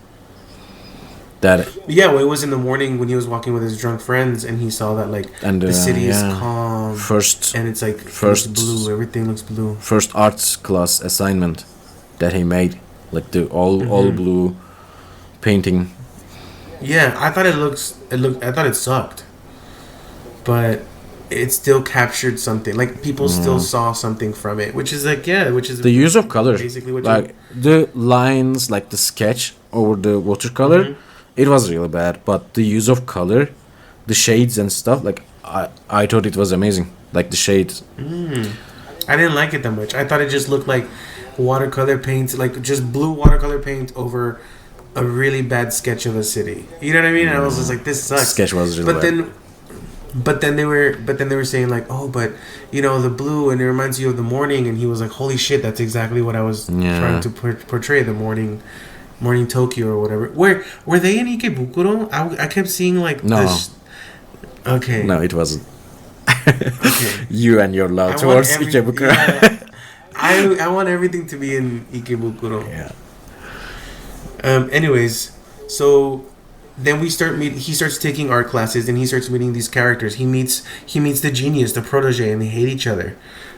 that. Yeah, well, it was in the morning when he was walking with his drunk friends, and he saw that like And, the city is yeah. calm, First and it's like first- it's blue. Everything looks blue. first arts class assignment that he made, like the all blue painting. Yeah, I thought I thought it sucked, but it still captured something. Like, people still saw something from it, which is like, which is The use of color, basically what like the lines, like the sketch over the watercolor, it was really bad. But the use of color, the shades and stuff, like, I thought it was amazing. Like, the shades. I didn't like it that much. I thought it just looked like watercolor paint, like just blue watercolor paint over a really bad sketch of a city. You know what I mean? And I was just like, this sucks. Sketch was really but bad. then they were saying like, oh, but the blue, and it reminds you of the morning. And he was like, holy shit, that's exactly what I was Yeah. trying to portray, the morning Morning Tokyo or whatever. Where were they in Ikebukuro? I kept seeing like No. Okay. No, it wasn't. Okay. You and your love towards Ikebukuro. Yeah, I want everything to be in Ikebukuro. Yeah. Anyways, so then we start meet. He starts taking art classes, and he starts meeting these characters. He meets the genius, the protege, and they hate each other.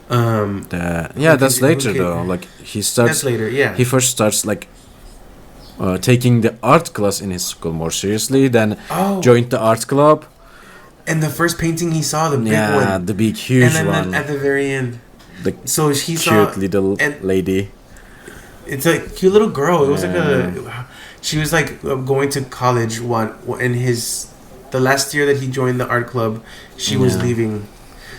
That's later though. Like he starts. That's later. Yeah. He first starts like taking the art class in his school more seriously. Then joined the art club. And the first painting he saw, the big one. Yeah, the big, huge and then one. At the very end. So he saw cute little lady. It's a cute little girl. It was like she was like going to college in the last year that he joined the art club. She was leaving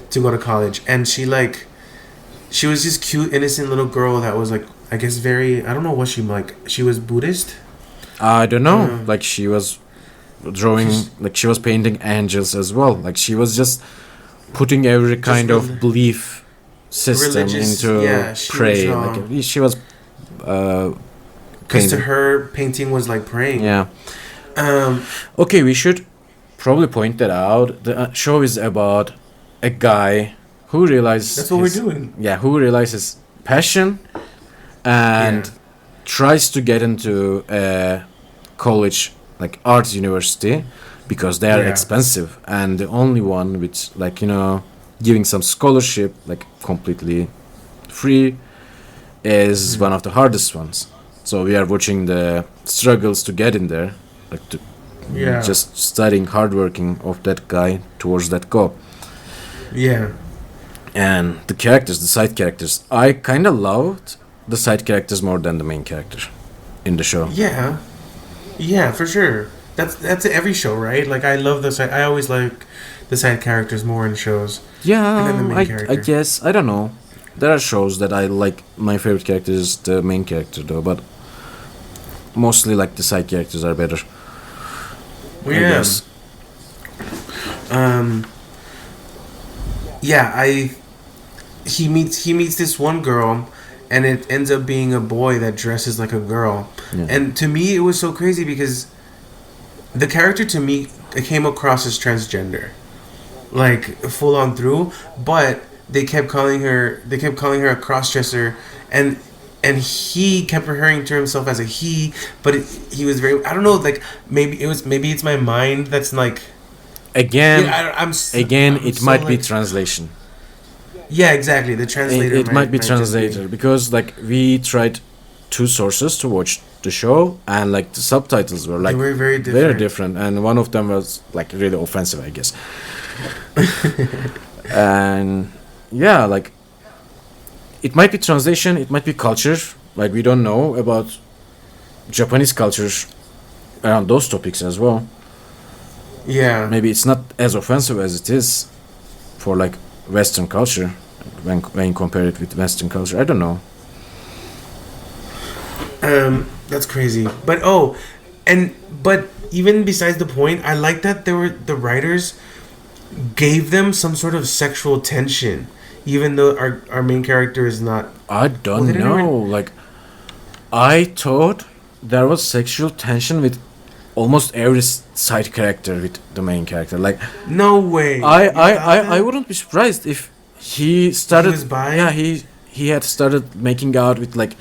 to go to college, and she was this cute, innocent little girl that was like, I guess very, I don't know what she like. She was Buddhist. I don't know. Like she was drawing, like she was painting angels as well. Like she was just putting every kind of belief system into pray. Like she was because to her painting was like praying. Yeah. Okay, we should probably point that out. The show is about a guy who realizes that's what we're doing. Yeah, who realizes passion and tries to get into a college like art university because they are expensive, and the only one which like giving some scholarship like completely free is one of the hardest ones. So we are watching the struggles to get in there, like to just studying, hardworking of that guy towards that goal. Yeah. And the characters, the side characters, I kind of loved the side characters more than the main character in the show. Yeah. Yeah, for sure. That's every show, right? Like I love the side. I always like the side characters more in shows. Yeah, than the main character. I guess I don't know. There are shows that I like. My favorite character is the main character, though, but mostly like the side characters are better. Well, yeah. I guess. He meets this one girl, and it ends up being a boy that dresses like a girl. Yeah. And to me, it was so crazy because the character to me came across as transgender, like full on through. But they kept calling her a cross-dresser, and he kept referring to himself as a he. But he was very, I don't know, like maybe it's my mind that's like. Again, it might be translation. Yeah, exactly. The translator. It might be translator because like we tried 2 sources to watch the show, and like the subtitles were like very different, and one of them was like really offensive, I guess. And yeah, like it might be translation, it might be culture. Like we don't know about Japanese culture around those topics as well. Yeah. Maybe it's not as offensive as it is for like Western culture when you compare it with Western culture. I don't know. That's crazy. But even besides the point, I like that the writers gave them some sort of sexual tension, even though our main character is not. I don't know. Like I thought there was sexual tension with almost every side character with the main character. Like no way. I wouldn't be surprised if he started. He was bi? Yeah, he had started making out with like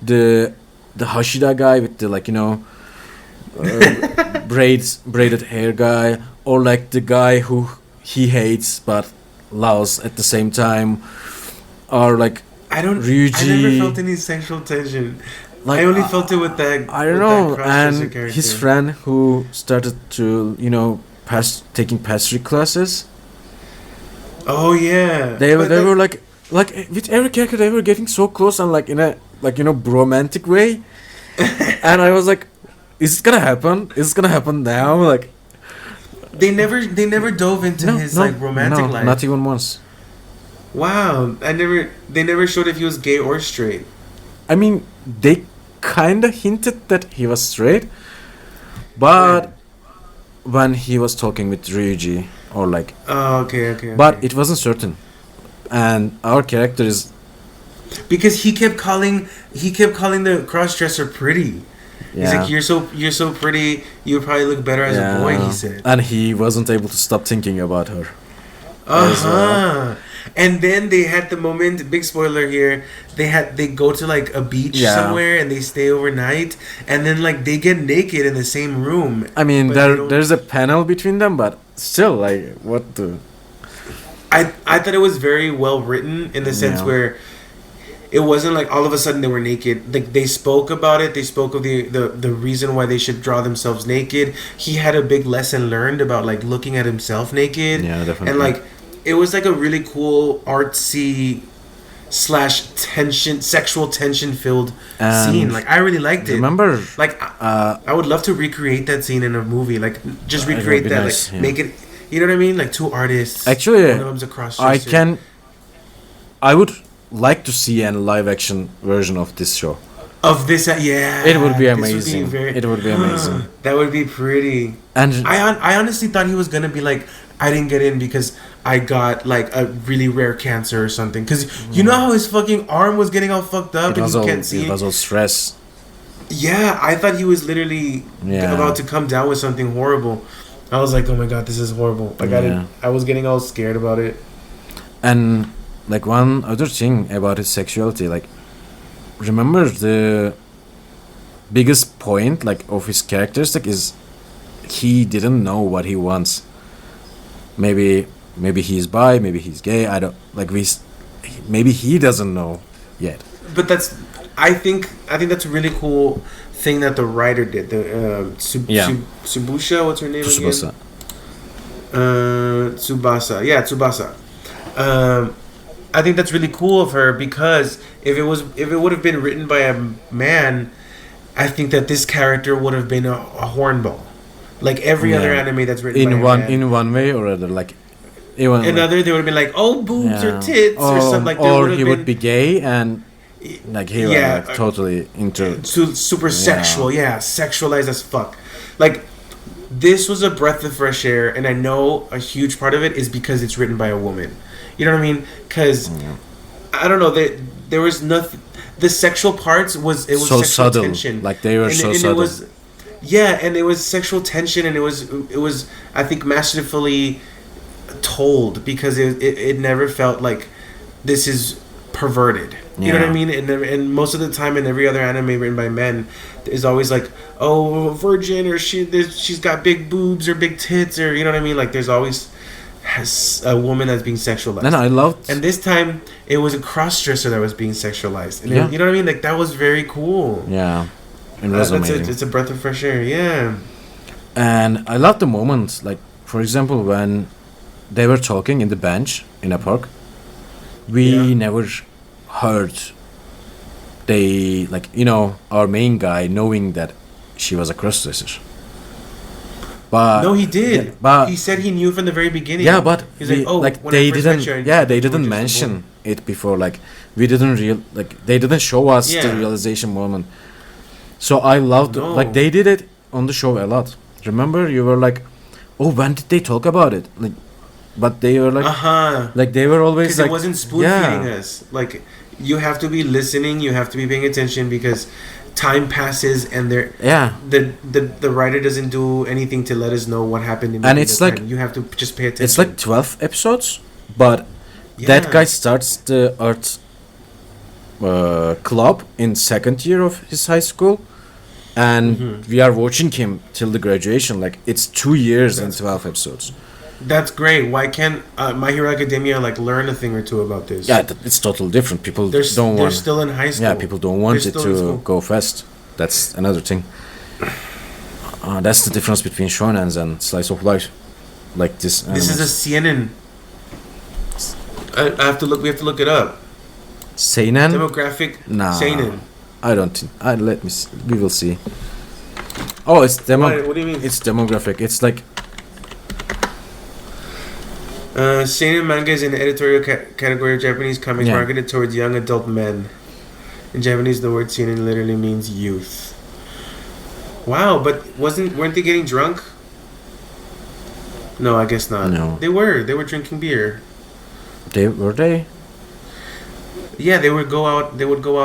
the Hashida guy with the like braided hair guy, or like the guy who he hates but loves at the same time, or like Ryuji. I never felt any sexual tension. Like, I only felt it with that. I don't know. And his friend who started to taking pastry classes. Oh yeah. They were like with every character they were getting so close and like in a romantic way, and I was like, is it gonna happen? Is it gonna happen now? Like they never dove into his like romantic life. Not even once. Wow, they never showed if he was gay or straight. I mean, they kind of hinted that he was straight, but when he was talking with Ryuji or like. Oh, okay. But it wasn't certain, and our character is. Because he kept calling the crossdresser pretty. He's like, you're so pretty. You would probably look better as a boy. He said, and he wasn't able to stop thinking about her. And then they had the moment. Big spoiler here. They go to like a beach somewhere and they stay overnight, and then like they get naked in the same room. I mean, there's a panel between them, but still, like, what the. I thought it was very well written in the sense where it wasn't like all of a sudden they were naked. Like they spoke about it. They spoke of the reason why they should draw themselves naked. He had a big lesson learned about like looking at himself naked. Yeah, definitely. And like it was like a really cool artsy / sexual tension filled scene. Like I really liked it. Remember? Like I would love to recreate that scene in a movie. Like just recreate that. Nice, like make it. You know what I mean? Like two artists. Actually, one of them's a cross-dresser. I would like to see a live action version of this show. Of this, yeah. It would be amazing. It would be amazing. That would be pretty. And I honestly thought he was gonna be like, I didn't get in because I got like a really rare cancer or something. Because you know how his fucking arm was getting all fucked up and you can't see. It was all stress. Yeah, I thought he was literally about to come down with something horrible. I was like, oh my god, this is horrible. Like I was getting all scared about it. And like one other thing about his sexuality, like remember the biggest point like of his characteristic is he didn't know what he wants. Maybe he's bi, maybe he's gay. I don't like maybe he doesn't know yet. But I think that's a really cool thing that the writer did. The Tsubasa, what's her name again? Tsubasa. Yeah, Tsubasa. I think that's really cool of her because if it would have been written by a man, I think that this character would have been a hornball, like every other anime that's written by a man. In one way or other, like even another, they would have been like, oh, boobs or tits or something like. Or he would be gay and like he was like totally into super sexual, sexualized as fuck. Like this was a breath of fresh air, and I know a huge part of it is because it's written by a woman. You know what I mean? Because I don't know, there was nothing. The sexual parts was so sexual subtle, tension. like they were so subtle. And it was sexual tension, and it was I think masterfully told because it never felt like this is perverted. You know what I mean? And most of the time in every other anime written by men is always like, oh, virgin, or she's got big boobs or big tits, or you know what I mean? Like there's always a woman that's being sexualized. And I loved. And this time it was a cross-dresser that was being sexualized. And you know what I mean? Like that was very cool. Yeah, it was amazing. It's a breath of fresh air. Yeah. And I love the moments, like for example when they were talking in the bench in a park. We never heard they like our main guy knowing that she was a crossdresser. But no, he did. Yeah, but he said he knew from the very beginning. Yeah, but he's like, oh, like they didn't. They didn't mention it before. Like we didn't they didn't show us the realization moment. So I loved like they did it on the show a lot. Remember, you were like, oh, when did they talk about it? Like, but they were like, like they were always like, it wasn't spoon feeding us. Like you have to be listening, you have to be paying attention because time passes and the writer doesn't do anything to let us know what happened in and it's like time. You have to just pay attention. It's like 12 episodes, but that guy starts the art club in second year of his high school, and we are watching him till the graduation. Like it's 2 years and 12 episodes. That's great. Why can't My Hero Academia like learn a thing or two about this? Yeah, it's totally different. People they're want. Still in high school. Yeah, people don't want it to go fast. That's another thing. That's the difference between shonens and slice of life, like this. This is a seinen. I have to look. We have to look it up. Seinen. Demographic. Nah. Seinen. I don't think. Let me see. We will see. Oh, it's What do you mean? It's demographic. It's like. Seinen manga is an editorial category of Japanese comics marketed towards young adult men. In Japanese, the word seinen literally means youth. Wow, but weren't they getting drunk? No, I guess not. No. They were drinking beer. Were they? Yeah, they would go out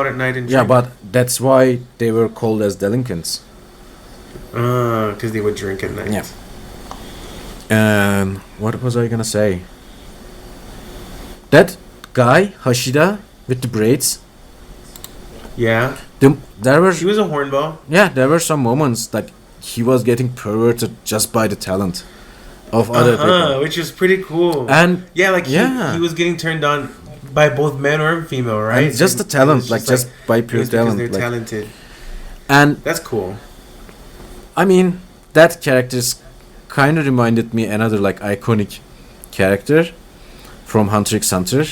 at night and drink. Yeah, but that's why they were called as delinquents. Because they would drink at night. Yeah. And what was I gonna say? That guy Hashida with the braids. Yeah. There were He was a hornball. there were some moments like he was getting perverted just by the talent of other people, Which is pretty cool. and yeah, like he was getting turned on by both men or female, right? and just the It talent, was like just by it pure was because talent, they're like, talented. and That's cool. I mean that character's kind of reminded me another like iconic character from Hunter x Hunter.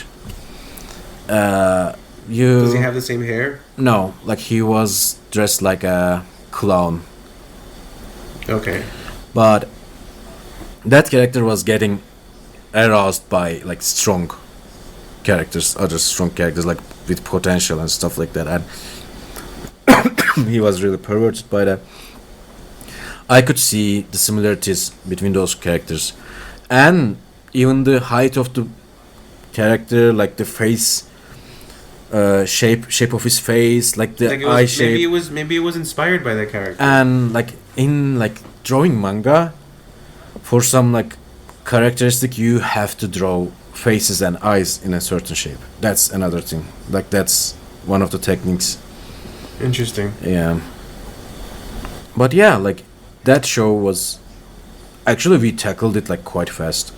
Does he have the same hair? No, like he was dressed like a clown, Okay. but that character was getting aroused by like strong characters, other strong characters like with potential and stuff like that, and he was really perverted by that. I could see the similarities between those characters, and even the height of the character, like the face, shape of his face, like the Like eye shape, maybe it was inspired by that character. and like in like drawing manga, for some like characteristic you have to draw faces and eyes in a certain shape. That's another thing. Like that's one of the techniques. Interesting. Yeah. But yeah, like that show was actually we tackled it like quite fast.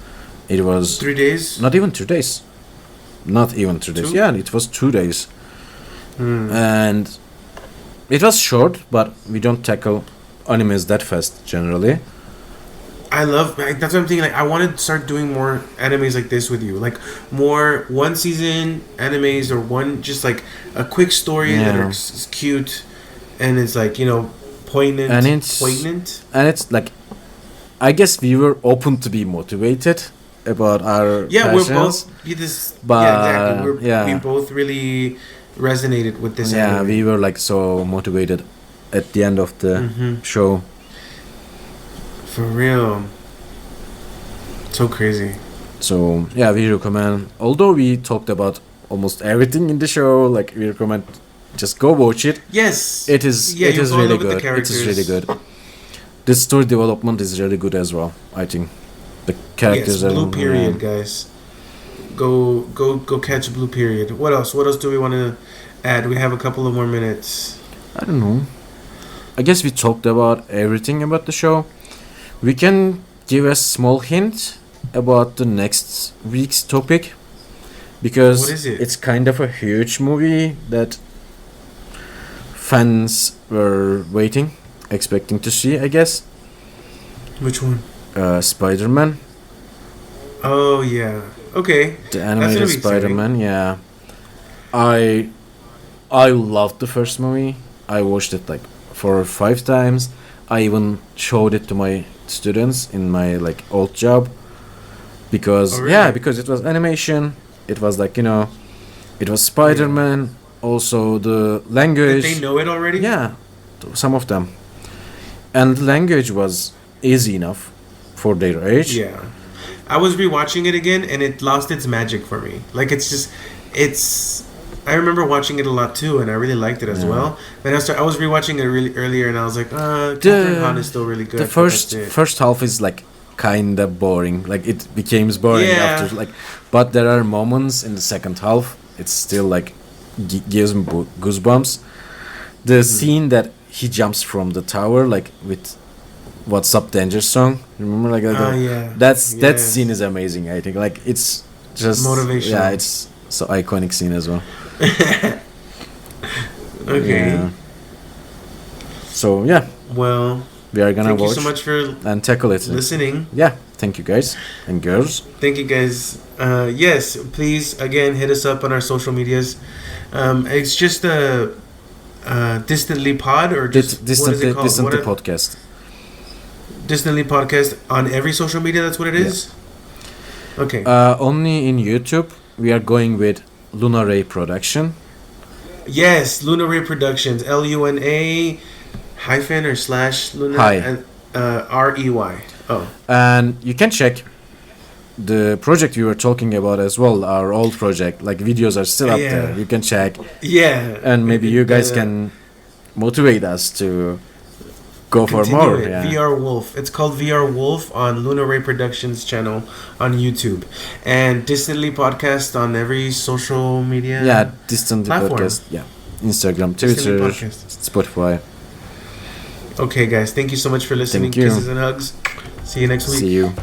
It was 3 days. not even 2 days. Not even 2 days. 2? Yeah, it was 2 days. And it was short, but we don't tackle animes that fast generally. That's what I'm thinking. Like, I want to start doing more animes like this with you. Like, more one season animes or one just like a quick story that Yeah. is cute and it's like, poignant. Poignant. And it's like, I guess we were open to be motivated about our Yeah, passions. we're both this. But, yeah, exactly. yeah. We both really resonated with this. Yeah, anime. we were like so motivated at the end of the show. For real. So crazy. So yeah, we recommend. Although we talked about almost everything in the show, like we recommend just go watch it. Yes. It is. Yeah, it you is fall in really love with the good. It is really characters. good. The story development is really good as well. I think the characters Yes, are Blue Period, guys. Go catch Blue Period. What else? What else do we want to add? We have a couple of more minutes. I don't know. I guess we talked about everything about the show. We can give a small hint about the next week's topic because What is it? it's kind of a huge movie that fans were waiting, expecting to see, I guess. Which one? Spider-Man, Oh yeah. Okay. the gonna animated be exciting. Spider-Man. Yeah, I loved the first movie. I watched it like 4 or 5 times. I even showed it to my students in my like old job because Oh, really? because it was animation. It was like it was Spider-Man. Also the Did language. they know it already? Yeah, some of them, and the language was easy enough for their age. Yeah. I was rewatching it again, and it lost its magic for me. Like it's. I remember watching it a lot too, and I really liked it as Yeah. well. Then I was rewatching it really earlier, and I was like, Catherine Hahn is still really good. The but first that's it. first half is like kind of boring. Like it becomes boring Yeah. after like, but there are moments in the second half. It's still like gives me goosebumps. The scene that he jumps from the tower, like with "What's Up, Danger" song. Remember, like that? Yeah. That Yes. scene is amazing. I think like it's just Motivational. Yeah, it's so iconic scene as well. Okay. Yeah. So yeah, Well, we are gonna thank you watch so much for and tackle it. listening. Yeah, thank you guys and girls. Thank you guys. Yes, please again hit us up on our social medias. It's just a distantly pod or just what is Distantly, it called? distantly podcast. Distantly podcast on every social media. That's what it is. Okay. Only in YouTube we are going with Luna-Rey production. Yes, Luna-Rey Productions. LUNA hyphen or slash Luna Hi. and REY. Oh. And you can check the project we were talking about as well, our old project. Like videos are still up Yeah. there. You can check, Yeah. and maybe you guys can motivate us to go for continue more. it. Yeah. VR Wolf. It's called VR Wolf on Luna-Ray Productions channel on YouTube, and Distantly Podcast on every social media. Yeah, Distantly platform. Podcast. Yeah, Instagram, Distantly Twitter, Podcast. Spotify. Okay, guys, thank you so much for listening. Thank you. Kisses and hugs. See you next week. See you.